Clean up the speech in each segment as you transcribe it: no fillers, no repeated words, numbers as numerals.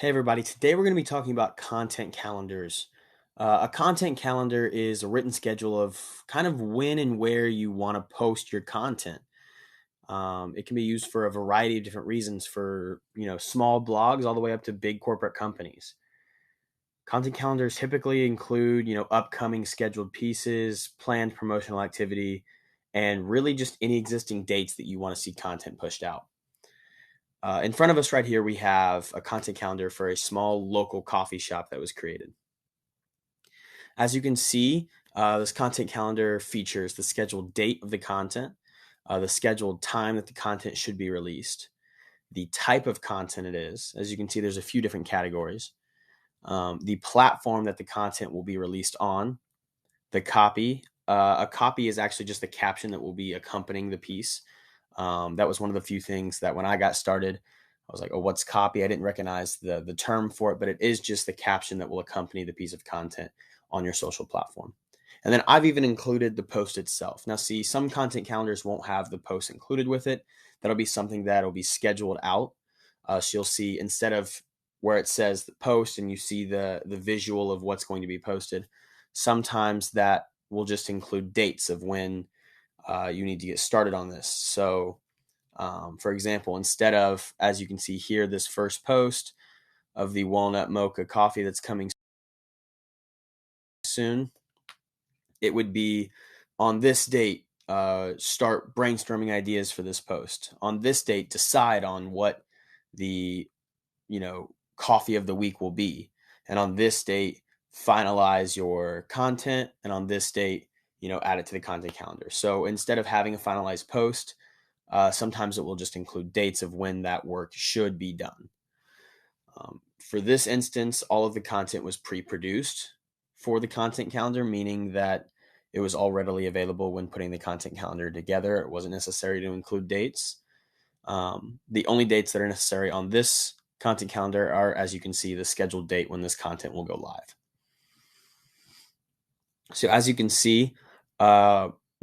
Hey everybody, today we're going to be talking about content calendars. A content calendar is a written schedule of kind of when and where you want to post your content. It can be used for a variety of different reasons for, small blogs all the way up to big corporate companies. Content calendars typically include, upcoming scheduled pieces, planned promotional activity, and really just any existing dates that you want to see content pushed out. In front of us right here, we have a content calendar for a small local coffee shop that was created. As you can see, this content calendar features the scheduled date of the content, the scheduled time that the content should be released, the type of content it is. As you can see, there's a few different categories. The platform that the content will be released on, the copy. A copy is actually just the caption that will be accompanying the piece. That was one of the few things that when I got started, I was like, oh, what's copy? I didn't recognize the term for it, but it is just the caption that will accompany the piece of content on your social platform. And then I've even included the post itself. Now, see, some content calendars won't have the post included with it. That'll be something that'll be scheduled out. So you'll see instead of where it says the post and you see the visual of what's going to be posted, sometimes that will just include dates of when you need to get started on this. So, for example, instead of, as you can see here, this first post of the walnut mocha coffee that's coming soon, it would be on this date, start brainstorming ideas for this post. On this date, decide on what the, coffee of the week will be. And on this date, finalize your content. And on this date, add it to the content calendar. So instead of having a finalized post, sometimes it will just include dates of when that work should be done. For this instance, all of the content was pre-produced for the content calendar, meaning that it was all readily available when putting the content calendar together. It wasn't necessary to include dates. The only dates that are necessary on this content calendar are, as you can see, the scheduled date when this content will go live. So as you can see,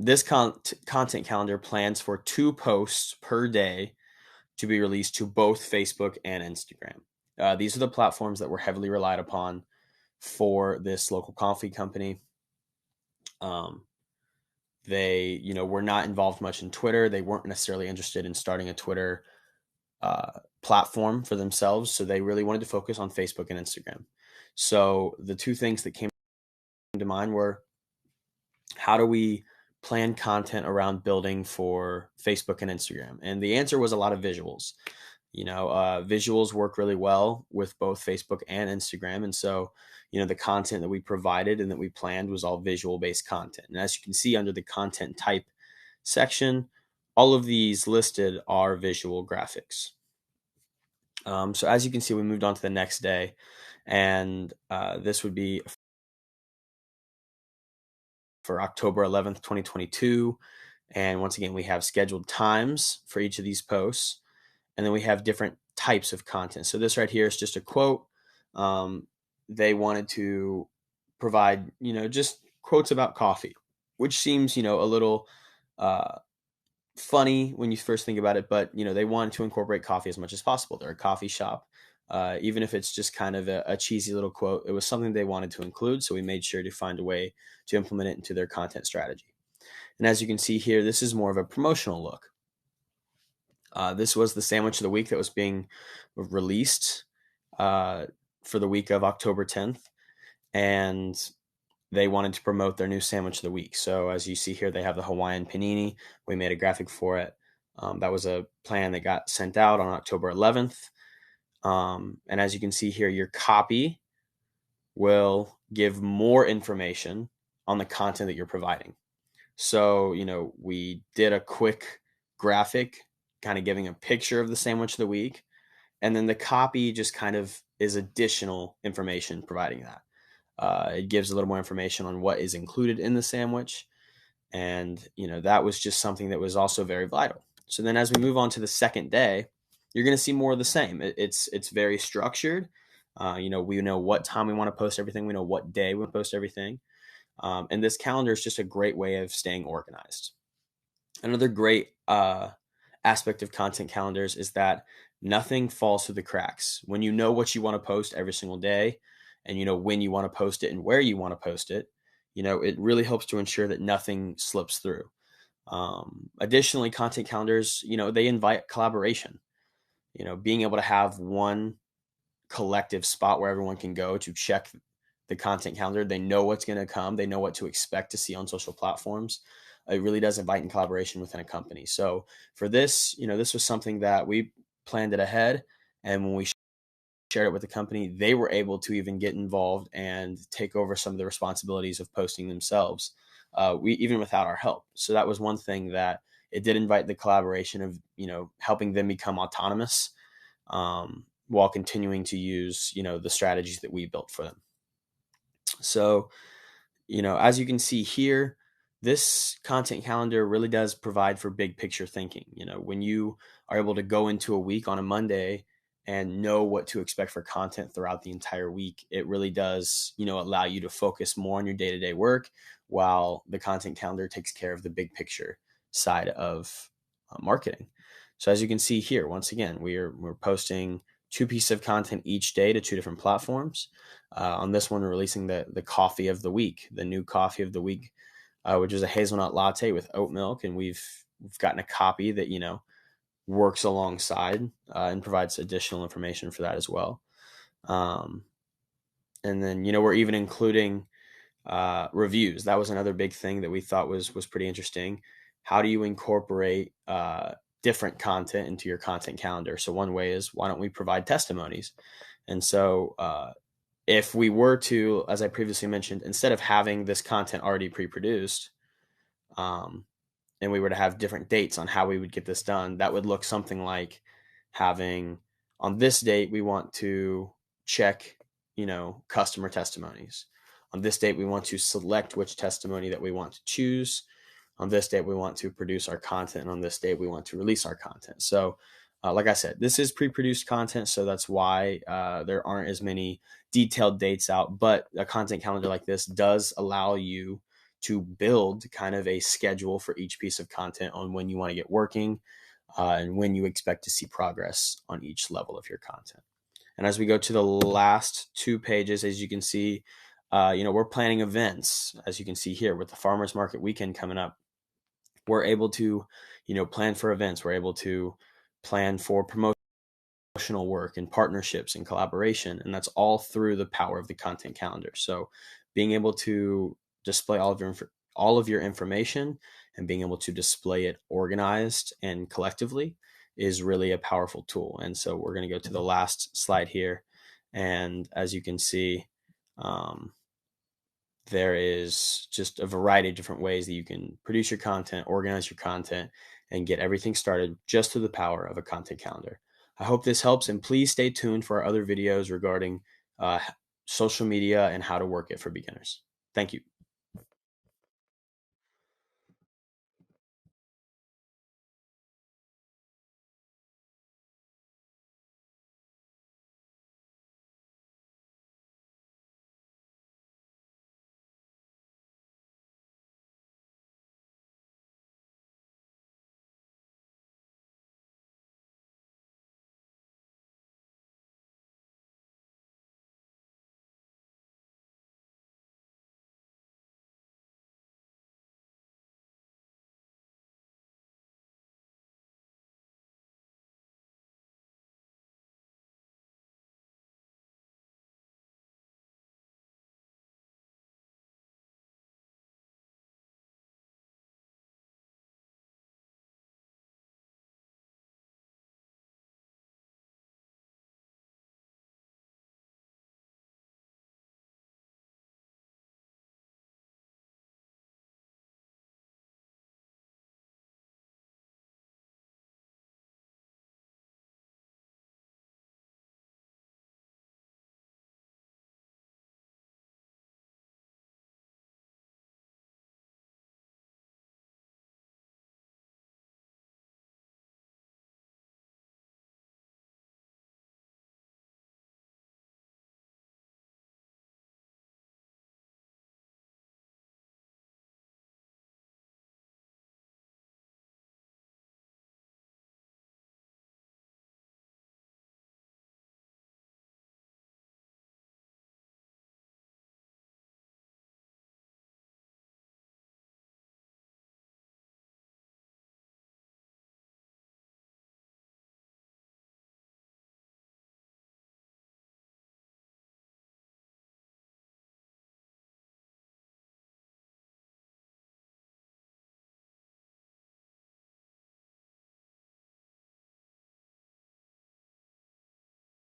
this content calendar plans for 2 posts per day to be released to both Facebook and Instagram. These are the platforms that were heavily relied upon for this local coffee company. They, were not involved much in Twitter. They weren't necessarily interested in starting a Twitter platform for themselves. So they really wanted to focus on Facebook and Instagram. So the two things that came to mind were, how do we plan content around building for Facebook and Instagram? And the answer was a lot of visuals. Visuals work really well with both Facebook and Instagram. And so, the content that we provided and that we planned was all visual based content. And as you can see under the content type section, all of these listed are visual graphics. So as you can see, we moved on to the next day, and this would be for October 11th, 2022. And once again, we have scheduled times for each of these posts. And then we have different types of content. So this right here is just a quote. They wanted to provide, just quotes about coffee, which seems, a little funny when you first think about it. But, they wanted to incorporate coffee as much as possible. They're a coffee shop. Even if it's just kind of a cheesy little quote, it was something they wanted to include. So we made sure to find a way to implement it into their content strategy. And as you can see here, this is more of a promotional look. This was the sandwich of the week that was being released for the week of October 10th. And they wanted to promote their new sandwich of the week. So as you see here, they have the Hawaiian panini. We made a graphic for it. That was a plan that got sent out on October 11th. And as you can see here, your copy will give more information on the content that you're providing. So, we did a quick graphic kind of giving a picture of the sandwich of the week. And then the copy just kind of is additional information providing that. It gives a little more information on what is included in the sandwich. And, that was just something that was also very vital. So then as we move on to the second day, you're going to see more of the same. It's very structured. We know what time we want to post everything. We know what day we want to post everything. And this calendar is just a great way of staying organized. Another great aspect of content calendars is that nothing falls through the cracks. When you know what you want to post every single day, and you know when you want to post it and where you want to post it, it really helps to ensure that nothing slips through. Additionally, content calendars, they invite collaboration. Being able to have one collective spot where everyone can go to check the content calendar. They know what's going to come. They know what to expect to see on social platforms. It really does invite in collaboration within a company. So for this, this was something that we planned it ahead. And when we shared it with the company, they were able to even get involved and take over some of the responsibilities of posting themselves, we even without our help. So that was one thing that it did invite the collaboration of helping them become autonomous, while continuing to use the strategies that we built for them. So as you can see here, this content calendar really does provide for big picture thinking. When you are able to go into a week on a Monday and know what to expect for content throughout the entire week, it really does, allow you to focus more on your day-to-day work, while the content calendar takes care of the big picture side of marketing. So as you can see here, once again, we're posting 2 pieces of content each day to 2 different platforms. On this one, we're releasing the coffee of the week, the new coffee of the week, which is a hazelnut latte with oat milk, and we've gotten a copy that works alongside, and provides additional information for that as well. And then we're even including reviews. That was another big thing that we thought was pretty interesting. How do you incorporate different content into your content calendar? So one way is, why don't we provide testimonies? And so if we were to, as I previously mentioned, instead of having this content already pre-produced, and we were to have different dates on how we would get this done, that would look something like having, on this date, we want to check, customer testimonies. On this date, we want to select which testimony that we want to choose. On this date, we want to produce our content. And on this date, we want to release our content. So like I said, this is pre-produced content, so that's why there aren't as many detailed dates out. But a content calendar like this does allow you to build kind of a schedule for each piece of content on when you want to get working, and when you expect to see progress on each level of your content. And as we go to the last 2 pages, as you can see, we're planning events. As you can see here, with the Farmers Market weekend coming up, we're able to, plan for events. We're able to plan for promotional work and partnerships and collaboration. And that's all through the power of the content calendar. So being able to display all of your information, and being able to display it organized and collectively, is really a powerful tool. And so we're going to go to the last slide here. And as you can see, there is just a variety of different ways that you can produce your content, organize your content, and get everything started just through the power of a content calendar. I hope this helps, and please stay tuned for our other videos regarding social media and how to work it for beginners. Thank you.